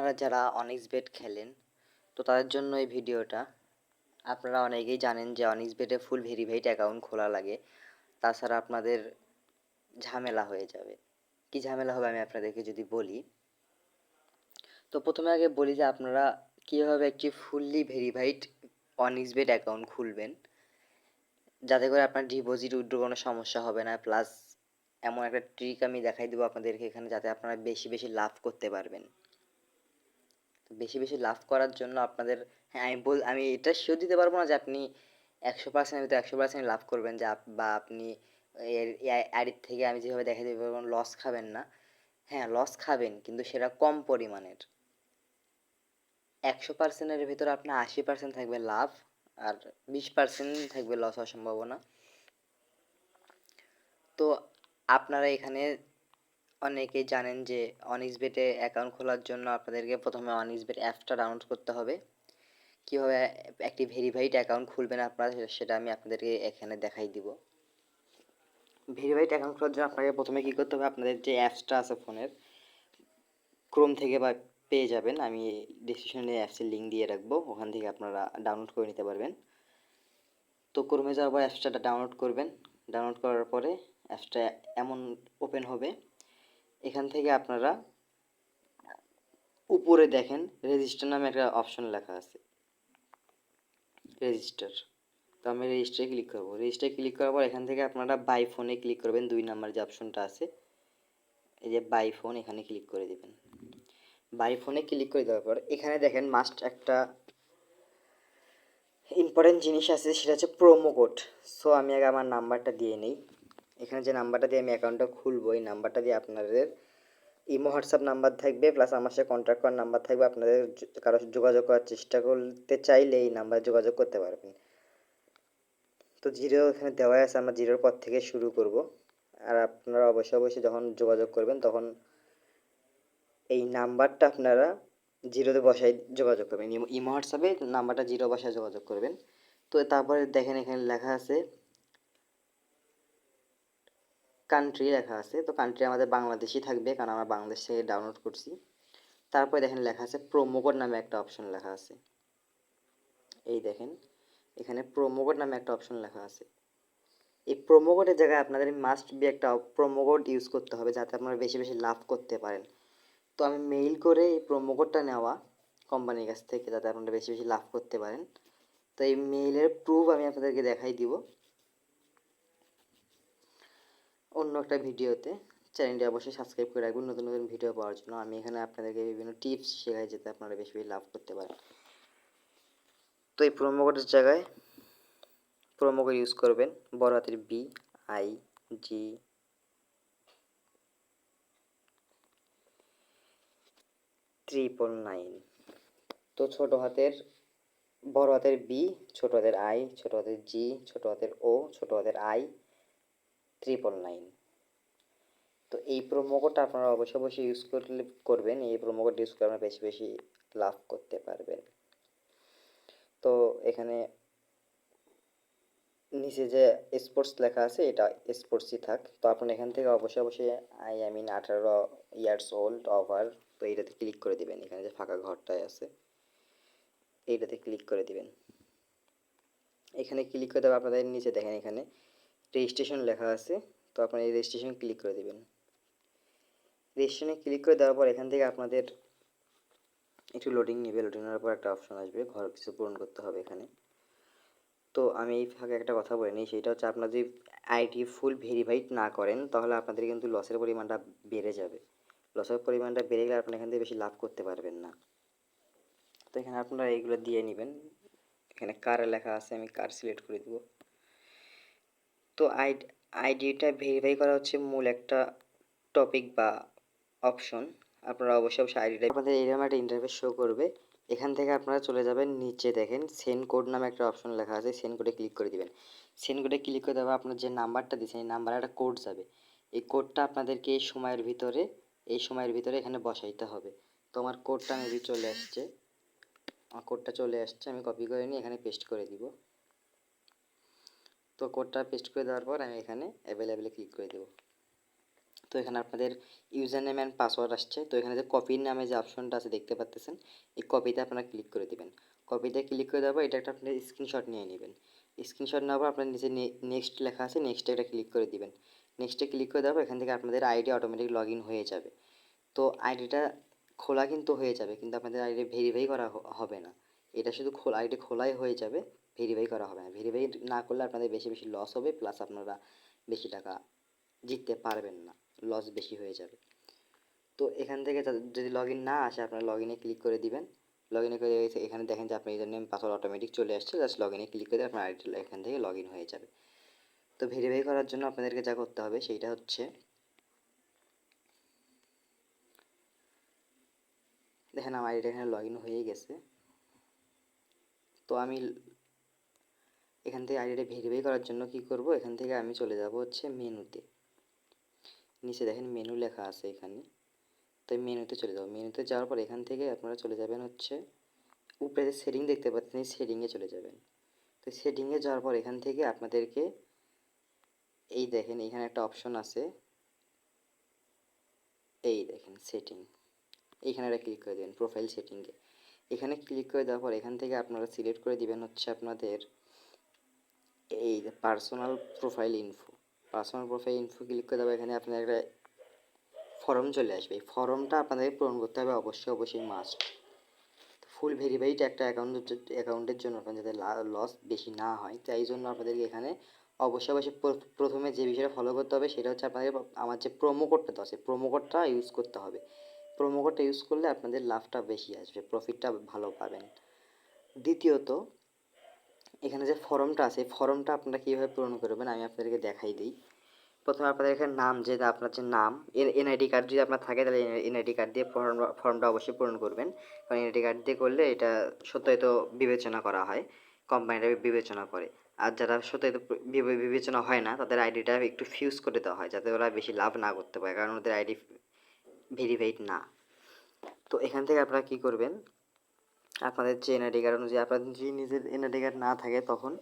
আপনারা যারা অনিক্সবেট খেলেন তো তাদের জন্য এই ভিডিওটা। আপনারা অনেকেই জানেন যে অনিক্সবেটে ফুল ভেরিফাইড অ্যাকাউন্ট খোলা লাগে, তাছাড়া আপনাদের ঝামেলা হয়ে যাবে। কি ঝামেলা হবে আমি আপনাদেরকে যদি বলি, তো প্রথমে আগে বলি যে আপনারা কীভাবে একটি ফুললি ভেরিফাইড অনিক্সবেট অ্যাকাউন্ট খুলবেন, যাতে করে আপনার ডিপোজিট উইথড্র কোনো সমস্যা হবে না। প্লাস এমন একটা ট্রিক আমি দেখাই দেবো আপনাদেরকে এখানে, যাতে আপনারা বেশি বেশি লাভ করতে পারবেন। বেশি বেশি লাভ করার জন্য আপনাদের, হ্যাঁ আমি এটা শিওর দিতে পারবো না যে আপনি 100% ভিতরে 100% লাভ করবেন, যে বা আপনি এর আইডির থেকে আমি যেভাবে দেখাই দেবো লস খাবেন না। হ্যাঁ, লস খাবেন, কিন্তু সেটা কম পরিমাণের। 100%-এর ভিতরে আপনার 80% থাকবে লাভ, আর 20% থাকবে লস হওয়ার সম্ভাবনা। তো আপনারা এখানে অনেকেই জানেন যে অনিক্সবেটে অ্যাকাউন্ট খোলার জন্য আপনাদেরকে প্রথমে অনিক্সবেট অ্যাপটা ডাউনলোড করতে হবে। কীভাবে একটি ভেরিফাইড অ্যাকাউন্ট খুলবেন আপনারা, সেটা আমি আপনাদেরকে এখানে দেখাই দিব। ভেরিফাইড অ্যাকাউন্ট খোলার জন্য আপনাকে প্রথমে কী করতে হবে, আপনাদের যে অ্যাপসটা আছে ফোনের, ক্রোম থেকে বা পেয়ে যাবেন, আমি ডিসক্রিপশনে অ্যাপসের লিঙ্ক দিয়ে রাখবো, ওখান থেকে আপনারা ডাউনলোড করে নিতে পারবেন। তো ক্রোমে যাওয়ার পর অ্যাপসটা ডাউনলোড করবেন। ডাউনলোড করার পরে অ্যাপসটা এমন ওপেন হবে, এখান থেকে আপনারা উপরে দেখেন রেজিস্টার নামে একটা অপশন লেখা আছে, রেজিস্টার। তো আমি রেজিস্টারে ক্লিক করবো। রেজিস্টারে ক্লিক করার পর এখান থেকে আপনারা বাই ফোনে ক্লিক করবেন, 2 নাম্বার যে অপশনটা আছে, এই যে বাই ফোন, এখানে ক্লিক করে দেবেন। বাই ফোনে ক্লিক করে দেওয়ার পর এখানে দেখেন মাস্ট একটা ইম্পর্টেন্ট জিনিস আছে, সেটা হচ্ছে প্রোমো কোড। সো আমি আগে আমার নাম্বারটা দিয়ে নিই। এখানে যে নাম্বারটা দিয়ে আমি অ্যাকাউন্টটা খুলবো, এই নাম্বারটা দিয়ে আপনাদের ইমো হোয়াটসঅ্যাপ নাম্বার থাকবে, প্লাস আমার সাথে কন্ট্যাক্ট করার নাম্বার থাকবে। আপনাদের কারো যোগাযোগ করার চেষ্টা করতে চাইলে এই নাম্বারে যোগাযোগ করতে পারবেন। তো জিরো এখানে দেওয়া আছে, আমরা জিরোর পর থেকে শুরু করব। আর আপনারা অবশ্যই যখন যোগাযোগ করবেন তখন এই নাম্বারটা আপনারা জিরোতে বসায় যোগাযোগ করবেন। ইমো হোয়াটসঅ্যাপে নাম্বারটা জিরো বসায় যোগাযোগ করবেন। তো তারপরে দেখেন এখানে লেখা আছে কান্ট্রি লেখা আছে, তো কান্ট্রি আমাদের বাংলাদেশই থাকবে, কারণ আমরা বাংলাদেশ থেকে ডাউনলোড করছি। তারপরে দেখেন লেখা আছে প্রোমো কোড নামে একটা অপশন লেখা আছে, এই দেখেন এখানে প্রোমো কোড নামে একটা অপশন লেখা আছে। এই প্রোমো কোডের জায়গায় আপনাদের মাস্ট বি একটা প্রোমো কোড ইউজ করতে হবে, যাতে আপনারা বেশি বেশি লাভ করতে পারেন। তো আমি মেইল করে এই প্রোমো কোডটা নেওয়া কোম্পানির কাছ থেকে, যাতে আপনারা বেশি বেশি লাভ করতে পারেন। তো এই মেইলের প্রুফ আমি আপনাদেরকে দেখাই দিব অন্য একটা ভিডিওতে। চ্যানেলটি অবশ্যই সাবস্ক্রাইব করে রাখবেন নতুন নতুন ভিডিও পাওয়ার জন্য। আমি এখানে আপনাদেরকে বিভিন্ন টিপস শেখাই, যাতে আপনারা বেশি বেশি লাভ করতে পারেন। তো এই প্রোমো কোডের জায়গায় প্রোমো কোড ইউজ করবেন বড় হাতের BIG999। তো ছোট হাতের বড় হাতের বি, ছোট হাতের আই, ছোট হাতের জি, ছোট হাতের ও, ছোট হাতের I999। তো এই প্রোমো কোডটা আপনারা অবশ্যই ইউজ করবেন। এই প্রোমো কোড ইউজ করে আপনারা বেশি বেশি লাভ করতে পারবেন। তো এখানে নিচে যে স্পোর্টস লেখা আছে, এটা স্পোর্টসই থাক। তো আপনারা এখান থেকে অবশ্যই I mean 18 years old over, তো এইটাতে ক্লিক করে দিবেন। এখানে যে ফাঁকা ঘরটায় আছে এইটাতে ক্লিক করে দিবেন। এখানে ক্লিক করে দেওয়া আপনাদের নিচে দেখেন এখানে রেজিস্ট্রেশন লেখা আছে, তো আপনারা এই রেজিস্ট্রেশন ক্লিক করে দিবেন। রেজিস্ট্রেশনে ক্লিক করে দেওয়ার পর এখান থেকে আপনাদের একটু লোডিং নেবে। লোডিং নেওয়ার পর একটা অপশন আসবে, ঘর কিছু পূরণ করতে হবে এখানে। তো আমি এই ফাঁকে একটা কথা বলে নিই, সেটা হচ্ছে আপনারা যদি আইডি ফুল ভেরিফাইড না করেন, তাহলে আপনাদের কিন্তু লসের পরিমাণটা বেড়ে যাবে। লসের পরিমাণটা বেড়ে গেলে আপনারা এখান থেকে বেশি লাভ করতে পারবেন না। তো এখানে আপনারা এইগুলো দিয়ে নেবেন। এখানে কার লেখা আছে, আমি কার সিলেক্ট করে দেব। তো আইডিটা ভেরিফাই করা হচ্ছে মূল একটা টপিক বা অপশন। আপনারা অবশ্যই আইডিটা, আপনাদের এরকম একটা ইন্টারফেস শো করবে। এখান থেকে আপনারা চলে যাবেন নিচে, দেখেন সেন্ড কোড নামে একটা অপশন লেখা আছে, সেন্ড কোডে ক্লিক করে দিবেন। সেন্ড কোডে ক্লিক করে দেওয়া আপনার যে নাম্বারটা দিয়েছেন, এই নাম্বারে একটা কোড যাবে। এই কোডটা আপনাদেরকে এই সময়ের ভিতরে এখানে বসাইতে হবে। তো আমার কোডটা মেবি চলে আসছে, আমার কোডটা চলে আসছে, আমি কপি করে নিয়ে এখানে পেস্ট করে দিব। তো কোডটা পেস্ট করে দেওয়ার পর আমি এখানে অ্যাভেলেবেলে ক্লিক করে দেব। তো এখানে আপনাদের ইউজার নেম অ্যান্ড পাসওয়ার্ড আসছে। তো এখানে যে কপির নামে যে অপশনটা আছে দেখতে পাচ্ছেন, এই কপিতে আপনারা ক্লিক করে দিবেন। কপিতে ক্লিক করে দেওয়ার পর এটা একটা আপনি স্ক্রিনশট নিয়ে নেবেন। স্ক্রিনশট নেওয়ার পর আপনার নিচে নেক্সট লেখা আছে, নেক্সটে এটা ক্লিক করে দিবেন। নেক্সটে ক্লিক করে দেওয়ার পর এখান থেকে আপনাদের আইডি অটোমেটিক লগ ইন হয়ে যাবে। তো আইডিটা খোলা কিন্তু হয়ে যাবে, কিন্তু আপনাদের আইডি ভেরিফাই করা হবে না। এটা শুধু আইডি খোলাই হয়ে যাবে, ভেরিফাই করা হবে না। ভেরিফাই না করলে আপনাদের বেশি বেশি লস হবে, প্লাস আপনারা বেশি টাকা জিততে পারবেন না, লস বেশি হয়ে যাবে। তো এখান থেকে যদি লগ ইন না আসে, আপনারা লগ ইনে ক্লিক করে দিবেন। লগ ইনে করে এখানে দেখেন যে আপনার ইউজার নেম পাসওয়ার্ড অটোমেটিক চলে আসছে, জাস্ট লগ ইনে ক্লিক করে আপনার আইডি এখান থেকে লগ ইন হয়ে যাবে। তো ভেরিফাই করার জন্য আপনাদেরকে যা করতে হবে সেইটা হচ্ছে, দেখেন আমার আইডিটা এখানে লগ ইন হয়ে গেছে। তো আমি এখান থেকে আইডিটা ভেরিফাই করার জন্য কি করব, এখান থেকে আমি চলে যাব হচ্ছে মেনুতে। নিচে দেখেন মেনু লেখা আছে এখানে, তো মেনুতে চলে যাব। মেনুতে যাওয়ার পর এখান থেকে আপনারা চলে যাবেন হচ্ছে উপরে যে সেটিং দেখতে পাচ্ছেন, এই সেটিংয়ে চলে যাবেন। তো সেটিংয়ে যাওয়ার পর এখান থেকে আপনাদেরকে এই দেখেন এখানে একটা অপশন আছে, এই দেখেন সেটিং, এইখানে একটা ক্লিক করে দেবেন প্রোফাইল সেটিংয়ে। এখানে ক্লিক করে দেওয়ার পর এখান থেকে আপনারা সিলেক্ট করে দিবেন হচ্ছে আপনাদের এই personal profile info. Personal profile info click করে দেওয়া, এখানে আপনার একটা ফর্ম চলে আসবে। এই ফর্মটা আপনাদের পূরণ করতে হবে অবশ্যই মাস্ট। ফুল ভেরিফাইড একটা অ্যাকাউন্টের জন্য আপনার যাতে লস বেশি না হয়, তাই জন্য আপনাদেরকে এখানে অবশ্যই প্রথমে যে বিষয়টা ফলো করতে হবে সেটা হচ্ছে আপনাদের আমার যে প্রোমো কোডটা দেওয়া আছে, প্রোমো কোডটা ইউজ করতে হবে। প্রোমো কোডটা ইউজ করলে আপনাদের লাভটা বেশি আসবে, প্রফিটটা ভালো পাবেন। দ্বিতীয়ত এখানে যে ফর্মটা আছে, ফর্মটা আপনারা কীভাবে পূরণ করবেন আমি আপনাদেরকে দেখাই দিই। প্রথমে আপনাদের এখানে নাম, যে আপনার যে নাম, এনআইডি কার্ড যদি আপনার থাকে তাহলে এনআইডি কার্ড দিয়ে ফর্মটা অবশ্যই পূরণ করবেন, কারণ এনআইডি কার্ড দিয়ে করলে এটা সত্যায়িত বিবেচনা করা হয়, কোম্পানিটা বিবেচনা করে। আর যারা সত্যায়িত বিবেচনা হয় না তাদের আইডিটা একটু ফিউজ করে দেওয়া হয়, যাতে ওরা বেশি লাভ না করতে পারে, কারণ ওদের আইডি ভেরিফাইড না। তো এখান থেকে আপনারা কী করবেন, আপনাদের যে এনআইডি কার্ড অনুযায়ী, আপনার যদি নিজের এনআইডি কার্ড না থাকে তখন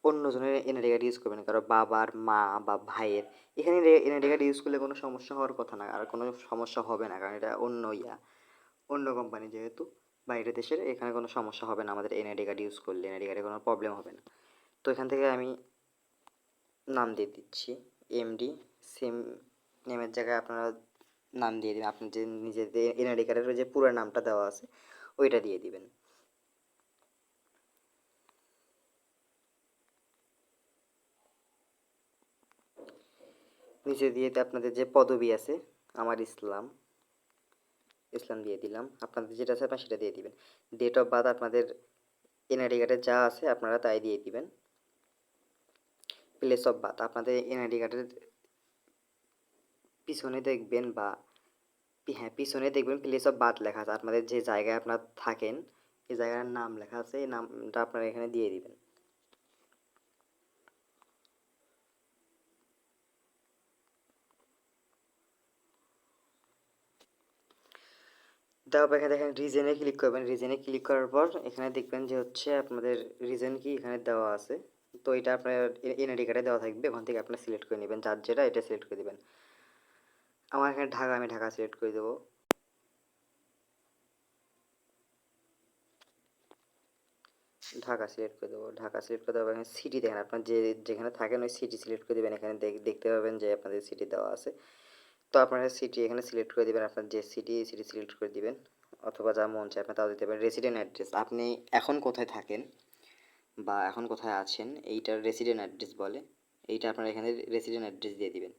অন্যজনের এনআইডি কার্ড ইউজ করবেন, কারো বাবার, মা বা ভাইয়ের। এখানে এনআইডি কার্ড ইউজ করলে কোনো সমস্যা হওয়ার কথা না, আর কোনো সমস্যা হবে না, কারণ এটা অন্য কোম্পানি যেহেতু বাইরের দেশের, এখানে কোনো সমস্যা হবে না আমাদের এনআইডি কার্ড ইউজ করলে, এনআইডি কার্ডে কোনো প্রবলেম হবে না। তো এখান থেকে আমি নাম দিয়ে দিচ্ছি এমডি। সেম নেমের জায়গায় আপনারা নাম দিয়ে দেবেন, আপনার যে নিজেদের এনআইডি কার্ডের যে পুরো নামটা দেওয়া আছে ওইটা দিয়ে দিবেন। নিচে দিয়ে আপনাদের যে পদবি আছে, আমার ইসলাম দিয়ে দিলাম। আপনাদের যেটা আছে আপনার সেটা দিয়ে দিবেন। ডেট অফ বার্থ আপনাদের এনআইডি কার্ডে যা আছে আপনারা তাই দিয়ে দিবেন। প্লেস অফ বার্থ আপনাদের এনআইডি কার্ডের পিছনে দেখবেন, বা হ্যাঁ পিছনে দেখবেন প্লেস অফ বার্থ লেখা আছে, আপনাদের যে জায়গায় আপনার থাকেন এই জায়গার নাম লেখা আছে, এই নামটা আপনারা এখানে দিয়ে দিবেন। তারপর এখানে দেখেন রিজনে ক্লিক করবেন। রিজনে ক্লিক করার পর এখানে দেখবেন যে হচ্ছে আপনাদের রিজন কি এখানে দেওয়া আছে। তো এটা আপনার এনআইডি কার্ডে দেওয়া থাকবে, ওখান থেকে আপনার সিলেক্ট করে নেবেন, যার যেটা এটা সিলেক্ট করে দেবেন। আমার এখানে ঢাকা, আমি ঢাকা সিলেক্ট করে দেবো। ঢাকা সিলেক্ট করে দেবো। ঢাকা সিলেক্ট করে দেবো। এখানে সিটি দেখেন আপনার যেখানে থাকেন ওই সিটি সিলেক্ট করে দেবেন। এখানে দেখতে পাবেন যে আপনাদের সিটি দেওয়া আছে। তো আপনারা সিটি এখানে সিলেক্ট করে দেবেন, আপনার যে সিটি সিলেক্ট করে দিবেন, অথবা যা মন চায় আপনার তাও দিতে পারেন। রেসিডেন্ট অ্যাড্রেস, আপনি এখন কোথায় থাকেন বা এখন কোথায় আছেন এইটার রেসিডেন্ট অ্যাড্রেস বলে, এইটা আপনারা এখানে রেসিডেন্ট অ্যাড্রেস দিয়ে দিবেন।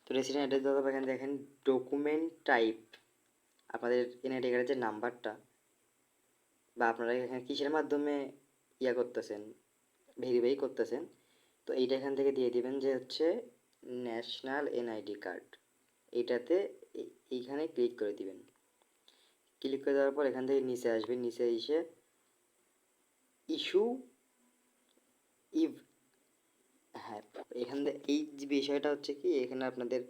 তো রেসিডেন্ট অ্যাড্রেস দেওয়ার পর এখানে দেখেন ডকুমেন্ট টাইপ, আপনাদের এনআইডি কার্ডের যে নাম্বারটা, বা আপনারা এখানে কিসের মাধ্যমে করতেছেন, ভেরিফাই করতেছেন, তো এইটা এখান থেকে দিয়ে দিবেন যে হচ্ছে ন্যাশনাল এনআইডি কার্ড। এইটাতে এইখানে ক্লিক করে দিবেন। ক্লিক করে দেওয়ার পর এখান থেকে নিচে আসবেন, নিচে এসে ইস্যু ইভ, হ্যাঁ এখান থেকে এই যে বিষয়টা হচ্ছে কি, এখানে আপনাদের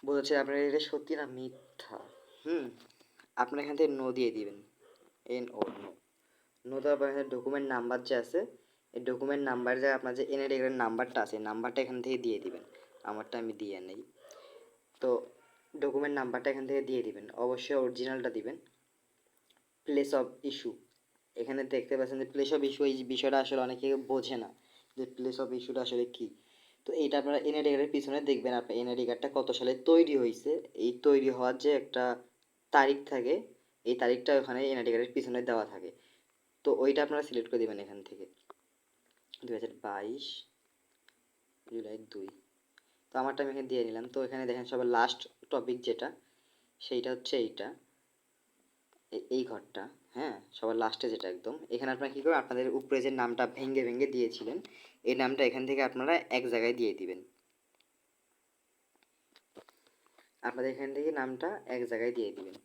বোঝাচ্ছে আপনার এটা সত্যি না মিথ্যা। আপনারা এখান থেকে নো দিয়ে দিবেন, NO, নো। নো দেওয়ার পর এখানে ডকুমেন্ট নাম্বার যে আছে, এই ডকুমেন্ট নাম্বার যে আপনার যে এনআইডি কার্ডের নাম্বারটা আছে, নাম্বারটা এখান থেকে দিয়ে দিবেন। আমারটা আমি দিয়ে নেই। তো ডকুমেন্ট নাম্বারটা এখান থেকে দিয়ে দিবেন, অবশ্যই অরিজিনালটা দিবেন। প্লেস অফ ইস্যু, এখানে দেখতে পাচ্ছেন যে প্লেস অফ ইস্যু, এই বিষয়টা আসলে অনেকে বোঝে না যে প্লেস অফ ইস্যুটা আসলে কী। তো এইটা আপনারা এনআইডি কার্ডের পিছনে দেখবেন আপনার এনআইডি কার্ডটা কত সালে তৈরি হয়েছে, এই তৈরি হওয়ার যে একটা তারিখ থাকে, এই তারিখটা ওখানে এনআইডি কার্ডের পিছনে দেওয়া থাকে। তো ওইটা আপনারা সিলেক্ট করে দেবেন এখান থেকে 2022 জুলাই 2। তো আমারটা আমি এখানে দিয়ে নিলাম। তো এখানে দেখেন সবার লাস্ট টপিক যেটা, সেইটা হচ্ছে এইটা, এই ঘরটা। হ্যাঁ, সবার লাস্টে যেটা একদম, এখানে আপনারা কী করবেন, আপনাদের উপরে যে নামটা ভেঙে ভেঙে দিয়েছিলেন, এই নামটা এখান থেকে আপনারা এক জায়গায় দিয়ে দিবেন। আপনাদের এখান থেকে নামটা এক জায়গায় দিয়ে দিবেন।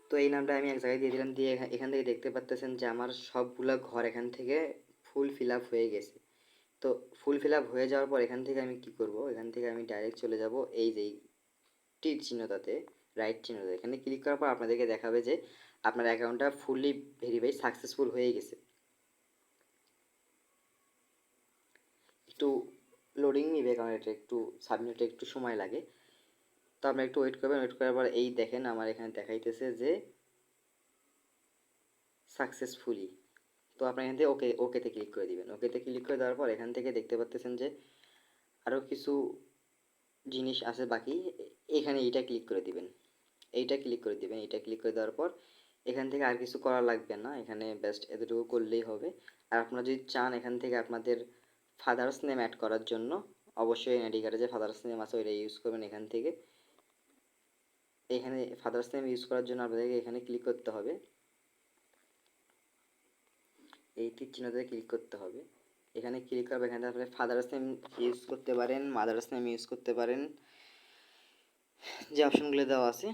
তো এই নামটা আমি এক জায়গায় দিয়ে দিলাম, দিয়ে এখান থেকে দেখতে পাচ্তেছেন যে আমার সবগুলা ঘর এখান থেকে ফুল ফিল আপ হয়ে গেছে। তো ফুল ফিল আপ হয়ে যাওয়ার পর এখান থেকে আমি কি করব, এখান থেকে আমি ডাইরেক্ট চলে যাব এই যে টিক চিহ্নটাতে, রাইট চিহ্নটাতে, এখানে ক্লিক করার পর আপনাদেরকে দেখাবে যে আপনার অ্যাকাউন্টটা ফুললি ভেরিফাই সাকসেসফুল হয়ে গেছে। একটু লোডিং নিবে, কারণ এটা একটু সাবমিটে একটু সময় লাগে। তো আপনি একটু ওয়েট করবেন, ওয়েট করার পর এই দেখেন আমার এখানে দেখাইতেছে যে সাকসেসফুলি। তো আপনি এখান থেকে ওকেতে ক্লিক করে দিবেন। ওকেতে ক্লিক করে দেওয়ার পর এখান থেকে দেখতে পাচ্তেছেন যে আরও কিছু জিনিস আছে বাকি, এখানে এইটা ক্লিক করে দিবেন, এইটা ক্লিক করে দিবেন। এইটা ক্লিক করে দেওয়ার পর এখান থেকে আর কিছু করা লাগবে না, এখানে বেস্ট এতটুকু করলেই হবে। আর আপনারা যদি চান এখান থেকে আপনাদের ফাদার্স নেম অ্যাড করার জন্য, অবশ্যই এনআইডি কার্ডে যে ফাদার্স নেম আছে ওইটা ইউজ করবেন এখান থেকে। এখানে ফাদার্স নেম ইউজ করার জন্য আপনাদেরকে এখানে ক্লিক করতে হবে, এই তীর চিহ্নতে ক্লিক করতে হবে। এখানে ক্লিক করবে, এখানে আপনি ফাদার্স নেম ইউজ করতে পারেন, মাদার্স নেম ইউজ করতে পারেন, যে অপশনগুলো দেওয়া আছে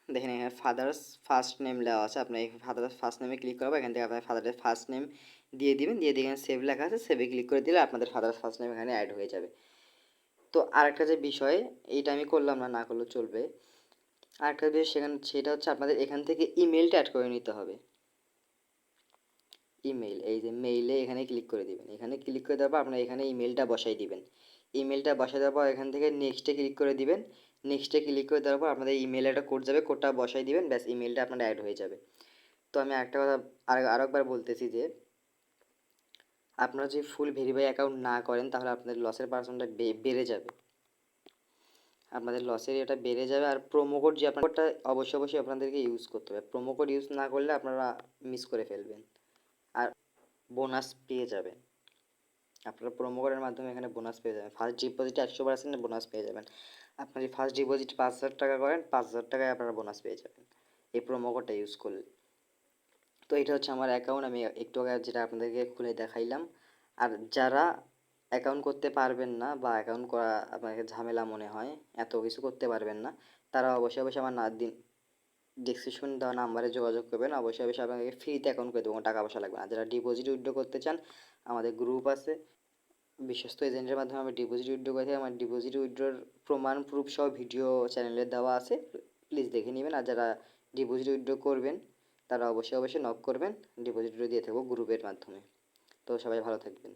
দেখেন এখানে ফাদার্স ফার্স্ট নেম দেওয়া আছে। আপনি এই ফাদার্স ফার্স্ট নেমে ক্লিক করবেন, এখান থেকে আপনার ফাদারের ফার্স্ট নেম দিয়ে দিবেন, দিয়ে এখানে সেভ লেখা আছে, সেভে ক্লিক করে দিলে আপনাদের ফাদার্স ফার্স্ট নেম এখানে অ্যাড হয়ে যাবে। তো আরেকটা যে বিষয়, এইটা আমি করলাম না, না করলেও চলবে। আরেকটা বিষয় সেখানে, সেটা হচ্ছে আপনাদের এখান থেকে ইমেলটা অ্যাড করে নিতে হবে। ইমেল, এই যে মেইলে এখানে ক্লিক করে দিবেন, এখানে ক্লিক করে দেওয়ার পর আপনার এখানে ইমেলটা বসাই দিবেন। ইমেলটা বসাই দেওয়ার পর এখান থেকে নেক্সটে ক্লিক করে দিবেন। নেক্সটে ক্লিক করে দেওয়ার পর আপনাদের ইমেলে একটা কোড যাবে, কোডটা বসাই দিবেন, ব্যাস ইমেলটা আপনার অ্যাড হয়ে যাবে। তো আমি একটা কথা আরেকবার বলতেছি যে আপনারা যদি ফুল ভেরিফাই অ্যাকাউন্ট না করেন তাহলে আপনাদের লসের পার্সেন্টটা বেড়ে যাবে, আপনাদের লসের এটা বেড়ে যাবে। আর প্রোমো কোড যে আপনার কোডটা অবশ্যই আপনাদেরকে ইউজ করতে হবে, প্রোমো কোড ইউজ না করলে আপনারা মিস করে ফেলবেন আর বোনাস পেয়ে যাবেন। আপনারা প্রোমো কোডের মাধ্যমে এখানে বোনাস পেয়ে যাবেন, ফার্স্ট ডিপোজিটে 100% বোনাস পেয়ে যাবেন। আপনার যদি ফার্স্ট ডিপোজিট 5,000 টাকা করেন, 5,000 টাকায় আপনারা বোনাস পেয়ে যাবেন এই প্রোমো কোডটা ইউজ করলে। তো এটা হচ্ছে আমার অ্যাকাউন্ট, আমি একটু আগে যেটা আপনাদেরকে খুলে দেখাইলাম। আর যারা অ্যাকাউন্ট করতে পারবেন না বা অ্যাকাউন্ট করা আপনাকে ঝামেলা মনে হয়, এত কিছু করতে পারবেন না, তারা অবশ্যই আমার ডিসক্রিপশন দেওয়া নাম্বারে যোগাযোগ করবেন। অবশ্যই আপনাকে ফ্রিতে অ্যাকাউন্ট করে দেবো, টাকা পয়সা লাগবে না। যারা ডিপোজিট উইথড্র করতে চান, আমাদের গ্রুপ আছে, বিশ্বস্ত এজেন্টের মাধ্যমে আমরা ডিপোজিট উইথড্র করে থাকি। আমার ডিপোজিট উইথড্রর প্রমাণ প্রুফ সহ ভিডিও চ্যানেলে দেওয়া আছে, প্লিজ দেখে নেবেন। আর যারা ডিপোজিট উইথড্র করবেন তারা অবশ্যই নক করবেন, ডিপোজিট উইথড্র দিয়ে থাকবো গ্রুপের মাধ্যমে। তো সবাই ভালো থাকবেন।